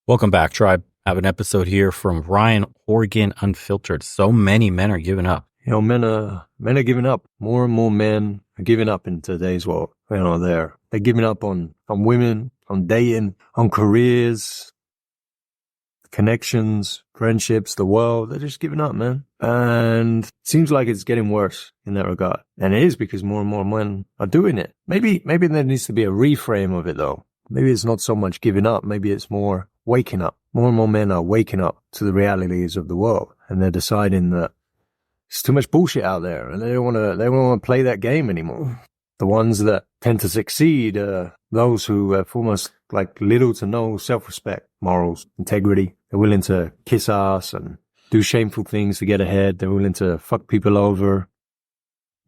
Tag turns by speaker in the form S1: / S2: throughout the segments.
S1: Welcome back, tribe. I have an episode here from Ryan Horgan Unfiltered. So many men are giving up.
S2: Men are giving up. More and more men are giving up in today's world. They're giving up on women, on dating, on careers, connections, friendships, the world. They're just giving up, man. And it seems like it's getting worse in that regard. And it is because more and more men are doing it. Maybe there needs to be a reframe of it though. Maybe it's not so much giving up. Maybe it's more waking up. More and more men are waking up to the realities of the world, and they're deciding that there's too much bullshit out there, and they don't want to play that game anymore. The ones that tend to succeed are those who have almost like little to no self-respect, morals, integrity. They're willing to kiss ass and do shameful things to get ahead. They're willing to fuck people over,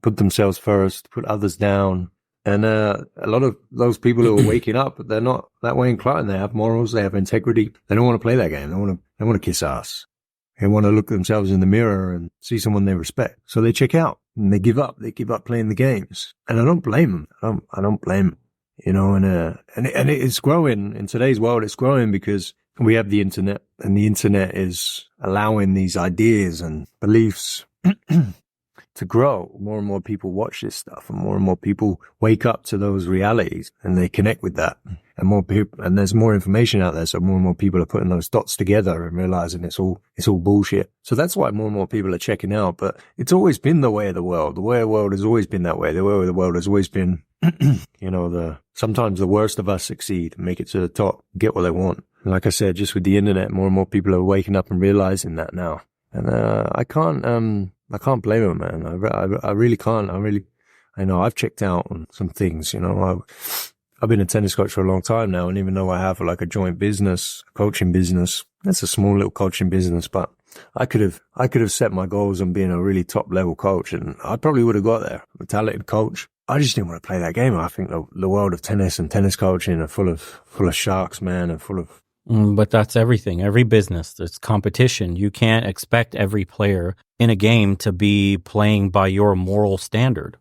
S2: put themselves first, put others down. And a lot of those people who are waking up, they're not that way inclined. They have morals, they have integrity. They don't want to play that game. They want to kiss ass. They want to look themselves in the mirror and see someone they respect. So they check out and they give up. They give up playing the games. And I don't blame them. I don't blame them. And it's growing in today's world. It's growing because we have the internet, and the internet is allowing these ideas and beliefs to grow. More and more people watch this stuff, and more people wake up to those realities, and they connect with that. And more people, and there's more information out there, so more and more people are putting those dots together and realizing it's all bullshit. So that's why more and more people are checking out. But it's always been the way of the world. The way of the world has always been that way. The way of the world has always been, sometimes the worst of us succeed and make it to the top, get what they want. And like I said, just with the internet, more and more people are waking up and realizing that now. And I can't blame them, man. I really can't. I know I've checked out on some things, I've been a tennis coach for a long time now, and even though I have like a joint business, a coaching business, that's a small little coaching business, but I could have set my goals on being a really top level coach, and I probably would have got there. I'm a talented coach. I just didn't want to play that game. I think the world of tennis and tennis coaching are full of sharks, man, and full of.
S1: But that's everything. Every business, there's competition. You can't expect every player in a game to be playing by your moral standard.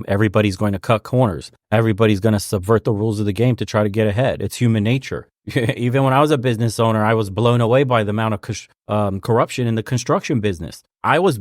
S1: Everybody's going to cut corners. Everybody's going to subvert the rules of the game to try to get ahead. It's human nature. Even when I was a business owner, I was blown away by the amount of corruption in the construction business. I was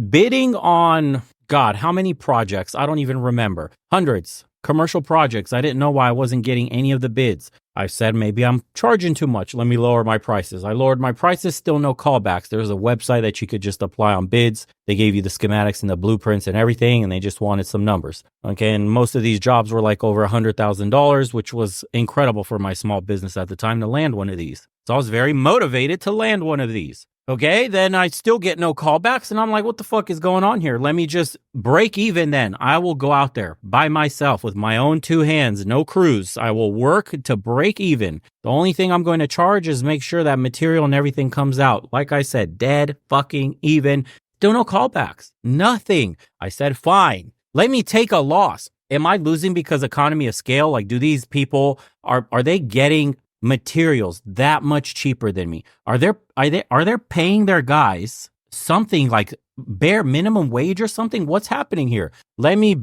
S1: bidding on, God, how many projects? I don't even remember. Hundreds. Commercial projects. I didn't know why I wasn't getting any of the bids. I said, maybe I'm charging too much. Let me lower my prices. I lowered my prices, still no callbacks. There was a website that you could just apply on bids. They gave you the schematics and the blueprints and everything, and they just wanted some numbers. Okay, and most of these jobs were like over $100,000, which was incredible for my small business at the time to land one of these. So I was very motivated to land one of these. Okay, then I still get no callbacks, and I'm like, what the fuck is going on here? Let me just break even then. I will go out there by myself with my own two hands, no crews. I will work to break even. The only thing I'm going to charge is make sure that material and everything comes out. Like I said, dead fucking even. Still no callbacks. Nothing. I said, fine. Let me take a loss. Am I losing because economy of scale? Like, do these people, are they getting materials that much cheaper than me? Are they paying their guys something like bare minimum wage or something? What's happening here? Let me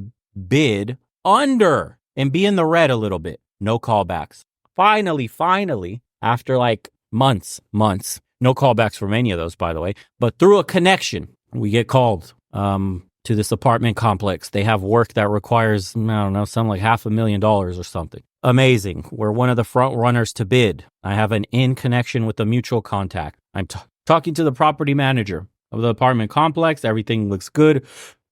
S1: bid under and be in the red a little bit. No callbacks. Finally, after like months, no callbacks from any of those, by the way, but through a connection, we get called to this apartment complex. They have work that requires, I don't know, something like $500,000 or something. Amazing. We're one of the front runners to bid. I have an in connection with a mutual contact. I'm talking to the property manager of the apartment complex. Everything looks good.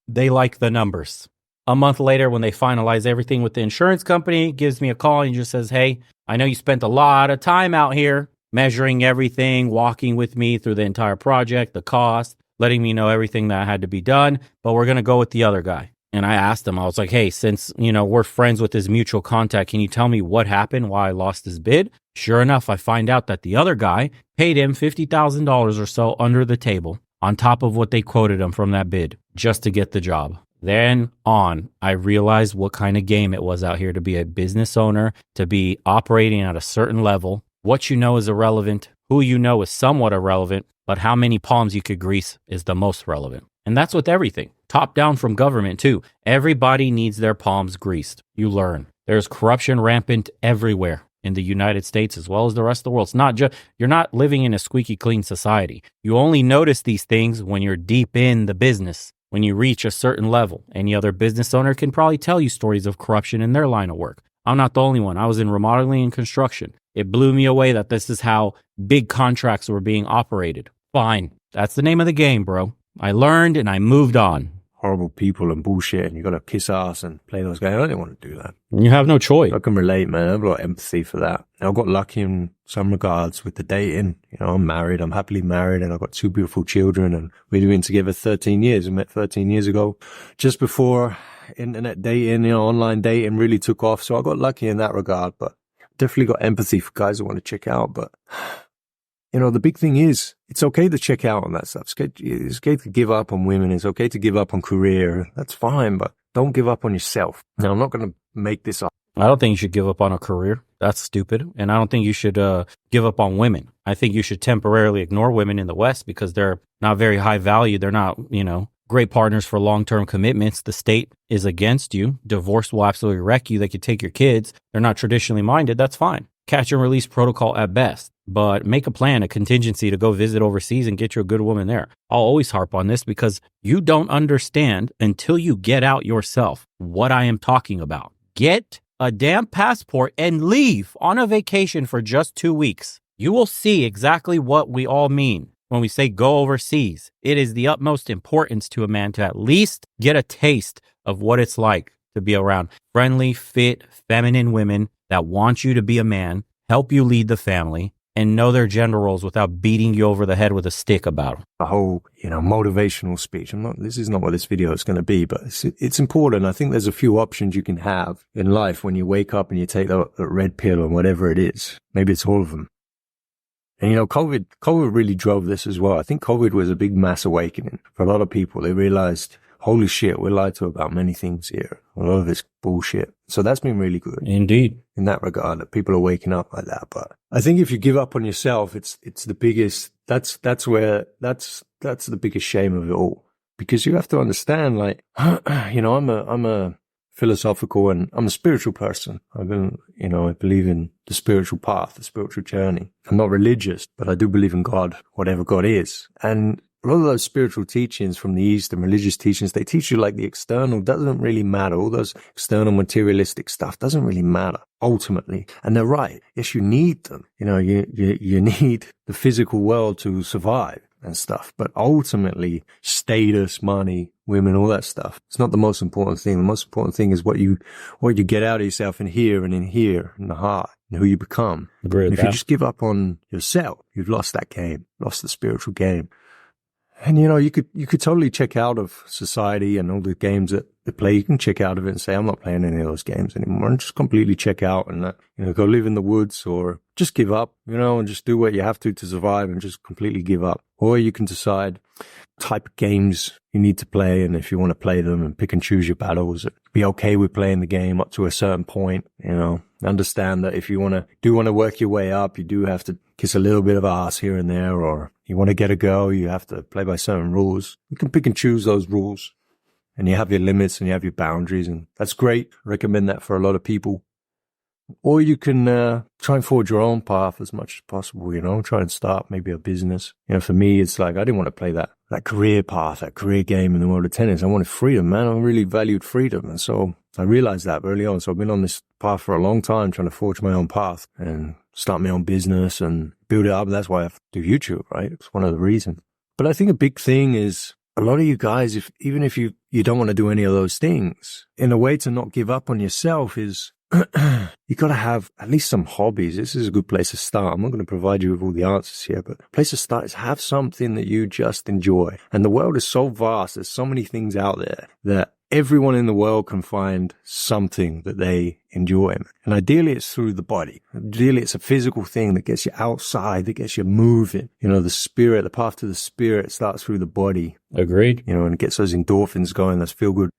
S1: They like the numbers. A month later, when they finalize everything with the insurance company, gives me a call and just says, hey, I know you spent a lot of time out here measuring everything, walking with me through the entire project, the cost, letting me know everything that had to be done, but we're going to go with the other guy. And I asked him, I was like, hey, since, we're friends with his mutual contact, can you tell me what happened, why I lost his bid? Sure enough, I find out that the other guy paid him $50,000 or so under the table on top of what they quoted him from that bid just to get the job. Then I realized what kind of game it was out here to be a business owner, to be operating at a certain level. What you know is irrelevant. Who you know is somewhat irrelevant, but how many palms you could grease is the most relevant. And that's with everything. Top down from government too. Everybody needs their palms greased. You learn. There's corruption rampant everywhere. in the United States as well as the rest of the world. It's not just, you're not living in a squeaky clean society. You only notice these things when you're deep in the business, when you reach a certain level. Any other business owner can probably tell you stories of corruption in their line of work. I'm not the only one. I was in remodeling and construction. It blew me away that this is how big contracts were being operated. Fine. That's the name of the game, bro. I learned and I moved on.
S2: Horrible people and bullshit, and you got to kiss ass and play those games. I didn't want to do that.
S1: You have no choice.
S2: I can relate, man. I have a lot of empathy for that. And I got lucky in some regards with the dating. You know, I'm married. I'm happily married, and I've got 2 beautiful children, and we've been together 13 years. We met 13 years ago, just before internet dating, you know, online dating really took off. So I got lucky in that regard, but definitely got empathy for guys who want to check out. But you know, the big thing is, it's okay to check out on that stuff. It's okay to give up on women. It's okay to give up on career. That's fine, but don't give up on yourself. Now, I'm not going to make this up.
S1: I don't think you should give up on a career. That's stupid. And I don't think you should give up on women. I think you should temporarily ignore women in the West because they're not very high value. They're not, you know, great partners for long-term commitments. The state is against you. Divorce will absolutely wreck you. They could take your kids. They're not traditionally minded. That's fine. Catch and release protocol at best. But make a plan, a contingency to go visit overseas and get you a good woman there. I'll always harp on this because you don't understand until you get out yourself what I am talking about. Get a damn passport and leave on a vacation for just 2 weeks. You will see exactly what we all mean when we say go overseas. It is the utmost importance to a man to at least get a taste of what it's like to be around friendly, fit, feminine women that want you to be a man, help you lead the family, and know their gender roles without beating you over the head with a stick about them.
S2: The whole, you know, motivational speech. This is not what this video is going to be, but it's important. I think there's a few options you can have in life when you wake up and you take the red pill or whatever it is. Maybe it's all of them. And, you know, COVID really drove this as well. I think COVID was a big mass awakening for a lot of people. They realized, holy shit, we're lied to about many things here. A lot of it's bullshit. So that's been really good.
S1: Indeed.
S2: In that regard, that people are waking up like that. But I think if you give up on yourself, it's the biggest, that's the biggest shame of it all. Because you have to understand, like, you know, I'm a philosophical and I'm a spiritual person. I believe in the spiritual path, the spiritual journey. I'm not religious, but I do believe in God, whatever God is. And a lot of those spiritual teachings from the East and religious teachings, they teach you like the external doesn't really matter. All those external materialistic stuff doesn't really matter ultimately. And they're right. Yes, you need them. You know, you need the physical world to survive and stuff. But ultimately, status, money, women, all that stuff, it's not the most important thing. The most important thing is what you get out of yourself in here, in the heart, and who you become.
S1: Agree with
S2: and if you just give up on yourself, you've lost that game, lost the spiritual game. And, you know, you could totally check out of society and all the games that they play. You can check out of it and say, I'm not playing any of those games anymore, and just completely check out and, you know, go live in the woods or just give up, you know, and just do what you have to survive and just completely give up. Or you can decide type of games you need to play, and if you want to play them and pick and choose your battles, be okay with playing the game up to a certain point, you know. Understand that if you want to work your way up, you do have to kiss a little bit of ass here and there, or you want to get a girl, you have to play by certain rules. You can pick and choose those rules, and you have your limits and you have your boundaries, and that's great. I recommend that for a lot of people. Or you can try and forge your own path as much as possible, you know, try and start maybe a business. You know, for me, it's like I didn't want to play that career path, that career game in the world of tennis. I wanted freedom, man. I really valued freedom. And so I realized that early on. So I've been on this path for a long time, trying to forge my own path and start my own business and build it up. And that's why I do YouTube, right? It's one of the reasons. But I think a big thing is a lot of you guys, even if you don't want to do any of those things, in a way to not give up on yourself is you got to have at least some hobbies. This is a good place to start. I'm not going to provide you with all the answers here, but a place to start is have something that you just enjoy. And the world is so vast. There's so many things out there that everyone in the world can find something that they enjoy. And ideally, it's through the body. Ideally, it's a physical thing that gets you outside, that gets you moving. You know, the path to the spirit starts through the body.
S1: Agreed.
S2: You know, and it gets those endorphins going. That's feel good.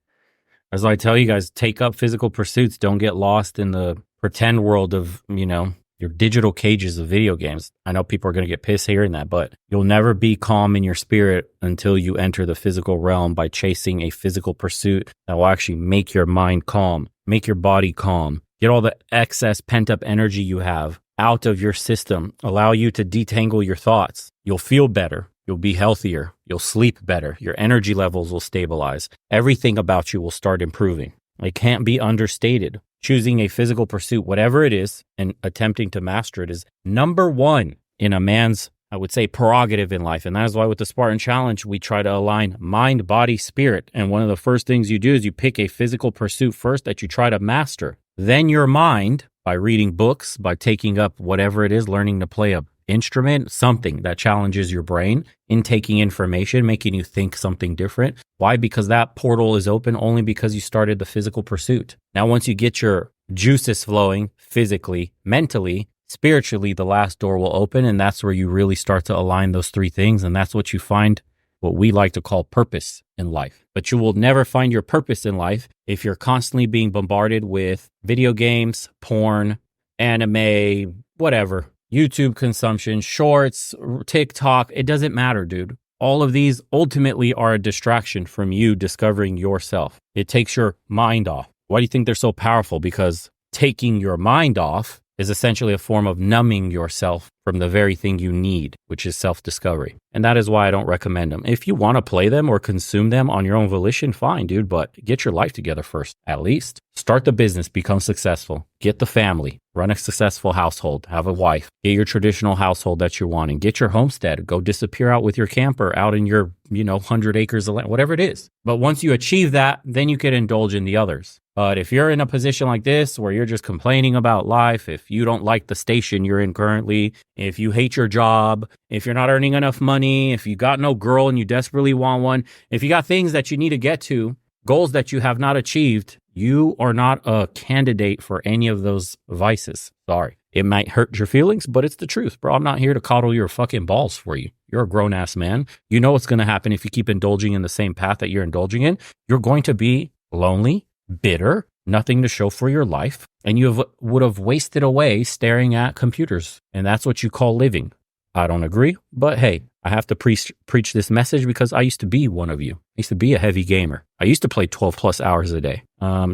S1: As I tell you guys, take up physical pursuits. Don't get lost in the pretend world of, you know, your digital cages of video games. I know people are going to get pissed hearing that, but you'll never be calm in your spirit until you enter the physical realm by chasing a physical pursuit that will actually make your mind calm, make your body calm, get all the excess pent up energy you have out of your system, allow you to detangle your thoughts. You'll feel better. You'll be healthier. You'll sleep better. Your energy levels will stabilize. Everything about you will start improving. It can't be understated. Choosing a physical pursuit, whatever it is, and attempting to master it is number one in a man's, I would say, prerogative in life. And that is why with the Spartan Challenge, we try to align mind, body, spirit. And one of the first things you do is you pick a physical pursuit first that you try to master. Then your mind, by reading books, by taking up whatever it is, learning to play a instrument, something that challenges your brain, intaking information, making you think something different. Why? Because that portal is open only because you started the physical pursuit. Now, once you get your juices flowing physically, mentally, spiritually, the last door will open, and that's where you really start to align those three things. And that's what you find, what we like to call purpose in life. But you will never find your purpose in life if you're constantly being bombarded with video games, porn, anime, whatever, YouTube consumption, shorts, TikTok. It doesn't matter, dude. All of these ultimately are a distraction from you discovering yourself. It takes your mind off. Why do you think they're so powerful? Because taking your mind off is essentially a form of numbing yourself from the very thing you need, which is self-discovery. And that is why I don't recommend them. If you want to play them or consume them on your own volition, fine, dude, but get your life together first, at least. Start the business, become successful, get the family, run a successful household, have a wife, get your traditional household that you're wanting, get your homestead, go disappear out with your camper out in your, 100 acres of land, whatever it is. But once you achieve that, then you can indulge in the others. But if you're in a position like this where you're just complaining about life, if you don't like the station you're in currently, if you hate your job, if you're not earning enough money, if you got no girl and you desperately want one, if you got things that you need to get to, goals that you have not achieved, you are not a candidate for any of those vices. Sorry. It might hurt your feelings, but it's the truth, bro. I'm not here to coddle your fucking balls for you. You're a grown-ass man. You know what's going to happen if you keep indulging in the same path that you're indulging in. You're going to be lonely, bitter, nothing to show for your life, and you would have wasted away staring at computers. And that's what you call living. I don't agree, but hey, I have to preach this message because I used to be one of you. I used to be a heavy gamer. I used to play 12 plus hours a day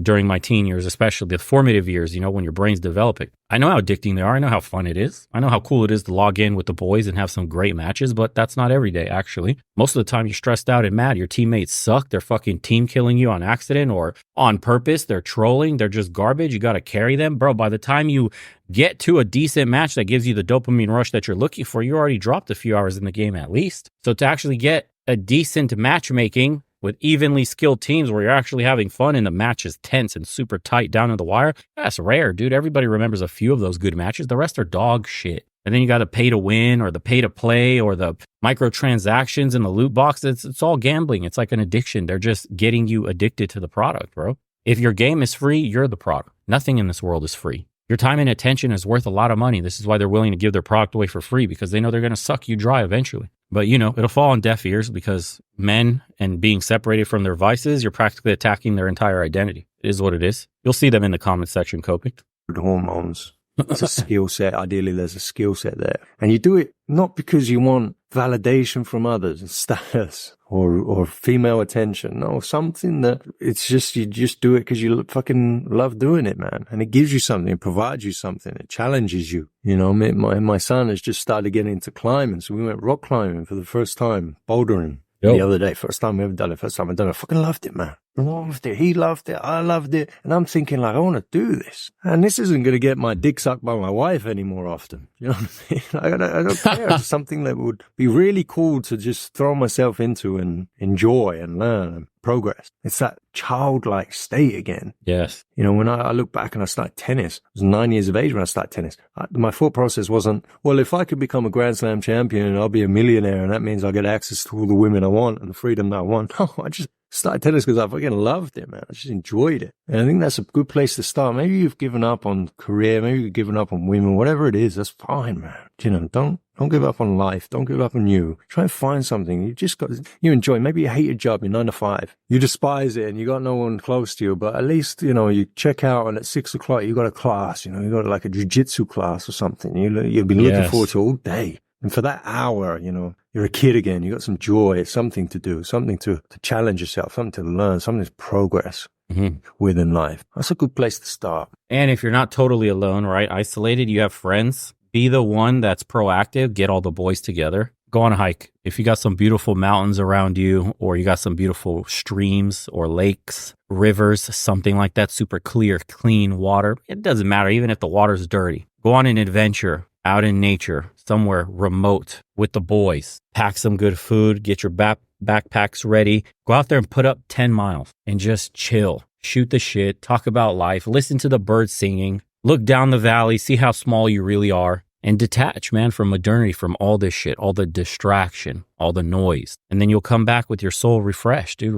S1: during my teen years, especially the formative years, when your brain's developing. I know how addicting they are. I know how fun it is. I know how cool it is to log in with the boys and have some great matches, but that's not every day, actually. Most of the time, you're stressed out and mad. Your teammates suck. They're fucking team killing you on accident or on purpose. They're trolling. They're just garbage. You got to carry them. Bro, by the time you get to a decent match that gives you the dopamine rush that you're looking for, you already dropped a few hours in the game at least. So to actually get a decent matchmaking with evenly skilled teams where you're actually having fun and the match is tense and super tight down to the wire, that's rare, dude. Everybody remembers a few of those good matches. The rest are dog shit. And then you got to pay to win or the pay to play or the microtransactions and the loot box. It's all gambling. It's like an addiction. They're just getting you addicted to the product, bro. If your game is free, you're the product. Nothing in this world is free. Your time and attention is worth a lot of money. This is why they're willing to give their product away for free, because they know they're going to suck you dry eventually. But, it'll fall on deaf ears because men and being separated from their vices, you're practically attacking their entire identity. It is what it is. You'll see them in the comment section, Kopi.
S2: Hormones. It's a skill set. Ideally, there's a skill set there. And you do it not because you want validation from others and status or female attention. No, something that it's just, you just do it because you fucking love doing it, man. And it gives you something, it provides you something, it challenges you. My son has just started getting into climbing. So we went rock climbing for the first time, bouldering. The other day, first time we ever done it, first time I've done it. I fucking loved it, man. I loved it. He loved it. I loved it. And I'm thinking I want to do this. And this isn't going to get my dick sucked by my wife any more often. You know what I mean? I don't care. It's something that would be really cool to just throw myself into and enjoy and learn and progress. It's that childlike state again.
S1: Yes.
S2: When I look back and I started tennis, I was 9 years of age when I started tennis. My thought process wasn't, well, if I could become a Grand Slam champion, I'll be a millionaire and that means I'll get access to all the women I want and the freedom that I want. No, I just started tennis because I fucking loved it, man. I just enjoyed it. And I think that's a good place to start. Maybe you've given up on career. Maybe you've given up on women. Whatever it is, that's fine, man. Don't give up on life. Don't give up on you. Try and find something. You enjoy. Maybe you hate your job. You're 9 to 5. You despise it and you got no one close to you. But at least, you check out and at 6 o'clock, you got a class, you got like a jiu-jitsu class or something. You've been looking forward to all day. And for that hour, you're a kid again. You got some joy. It's something to do, something to challenge yourself, something to learn, something to progress. with in life. That's a good place to start.
S1: And if you're not totally alone, right, isolated, you have friends, be the one that's proactive, get all the boys together, go on a hike. If you got some beautiful mountains around you, or you got some beautiful streams or lakes, rivers, something like that, super clear, clean water, it doesn't matter, even if the water's dirty. Go on an adventure out in nature, somewhere remote with the boys. Pack some good food, get your backpacks ready. Go out there and put up 10 miles and just chill. Shoot the shit, talk about life, listen to the birds singing, look down the valley, see how small you really are, and detach, man, from modernity, from all this shit, all the distraction, all the noise. And then you'll come back with your soul refreshed, dude,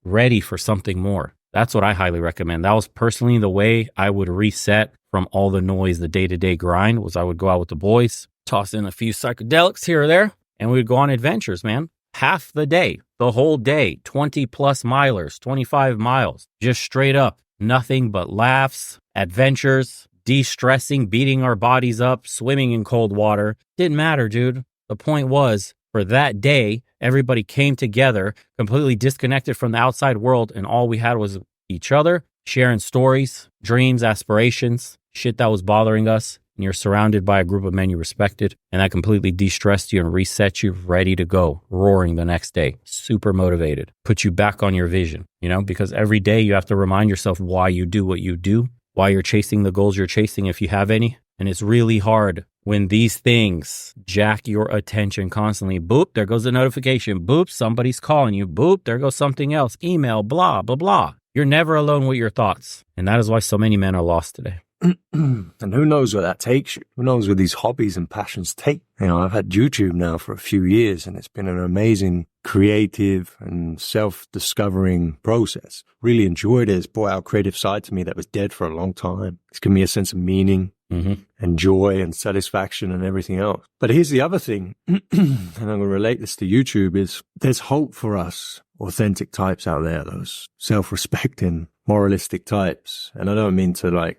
S1: ready for something more. That's what I highly recommend. That was personally the way I would reset from all the noise, the day-to-day grind, was I would go out with the boys, toss in a few psychedelics here or there, and we would go on adventures, man. Half the day, the whole day, 20 plus milers, 25 miles, just straight up, nothing but laughs, adventures, de-stressing, beating our bodies up, swimming in cold water. Didn't matter, dude. The point was, for that day, everybody came together, completely disconnected from the outside world, and all we had was each other, sharing stories, dreams, aspirations, shit that was bothering us. And you're surrounded by a group of men you respected, and that completely de-stressed you and reset you, ready to go, roaring the next day, super motivated, put you back on your vision, because every day you have to remind yourself why you do what you do, why you're chasing the goals you're chasing, if you have any. And it's really hard when these things jack your attention constantly. Boop, there goes a notification. Boop, somebody's calling you. Boop, there goes something else. Email, blah, blah, blah. You're never alone with your thoughts. And that is why so many men are lost today.
S2: And who knows where that takes you? Who knows where these hobbies and passions take? I've had YouTube now for a few years, and it's been an amazing creative and self-discovering process. Really enjoyed it. It's brought out a creative side to me that was dead for a long time. It's given me a sense of meaning and joy and satisfaction and everything else. But here's the other thing, and I'm going to relate this to YouTube, is there's hope for us authentic types out there, those self-respecting, moralistic types. And I don't mean to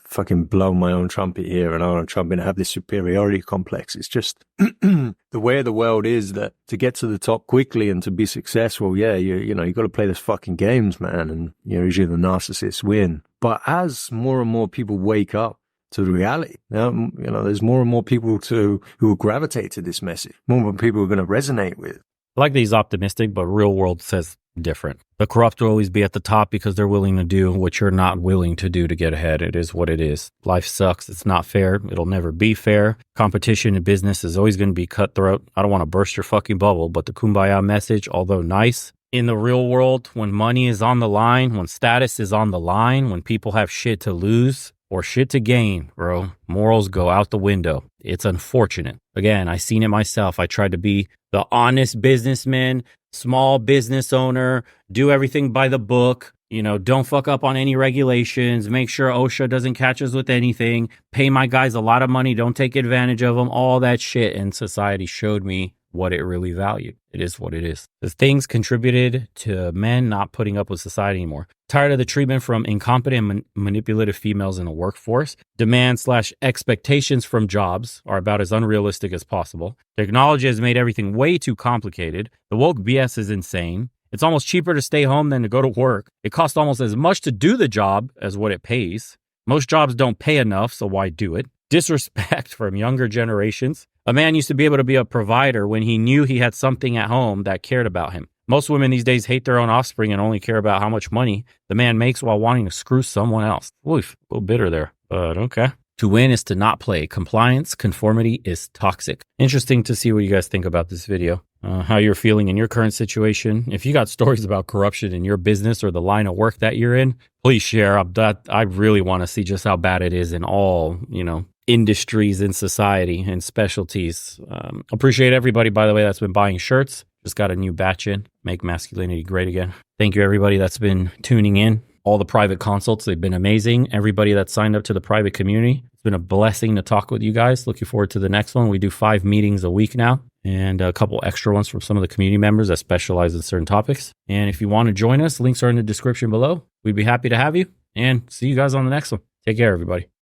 S2: fucking blow my own trumpet here and I'm trying to have this superiority complex. It's just the way the world is, that to get to the top quickly and to be successful, you got to play those fucking games, man. And usually the narcissists win. But as more and more people wake up to the reality, there's more and more people who will gravitate to this message. More and more people are going to resonate with.
S1: I like that he's optimistic, but real world says different. The corrupt will always be at the top because they're willing to do what you're not willing to do to get ahead. It is what it is. Life sucks. It's not fair. It'll never be fair. Competition in business is always going to be cutthroat. I don't want to burst your fucking bubble, but the kumbaya message, although nice, in the real world, when money is on the line, when status is on the line, when people have shit to lose or shit to gain, bro, morals go out the window. It's unfortunate. Again, I seen it myself. I tried to be the honest businessman, small business owner, do everything by the book, don't fuck up on any regulations, make sure OSHA doesn't catch us with anything, pay my guys a lot of money, don't take advantage of them, all that shit. And society showed me what it really valued. It is what it is. The things contributed to men not putting up with society anymore. Tired of the treatment from incompetent and manipulative females in the workforce. Demand/expectations from jobs are about as unrealistic as possible. Technology has made everything way too complicated. The woke BS is insane. It's almost cheaper to stay home than to go to work. It costs almost as much to do the job as what it pays. Most jobs don't pay enough, so why do it? Disrespect from younger generations. A man used to be able to be a provider when he knew he had something at home that cared about him. Most women these days hate their own offspring and only care about how much money the man makes while wanting to screw someone else. Oof, a little bitter there, but okay. To win is to not play. Compliance, conformity is toxic. Interesting to see what you guys think about this video. How you're feeling in your current situation. If you got stories about corruption in your business or the line of work that you're in, please share. I really want to see just how bad it is in all, industries in society and specialties. Appreciate everybody, by the way, that's been buying shirts. Just got a new batch in. Make masculinity great again. Thank you, everybody that's been tuning in. All the private consults, they've been amazing. Everybody that signed up to the private community, it's been a blessing to talk with you guys. Looking forward to the next one. We do 5 meetings a week now, and a couple extra ones from some of the community members that specialize in certain topics. And if you want to join us, links are in the description below. We'd be happy to have you, and see you guys on the next one. Take care, everybody.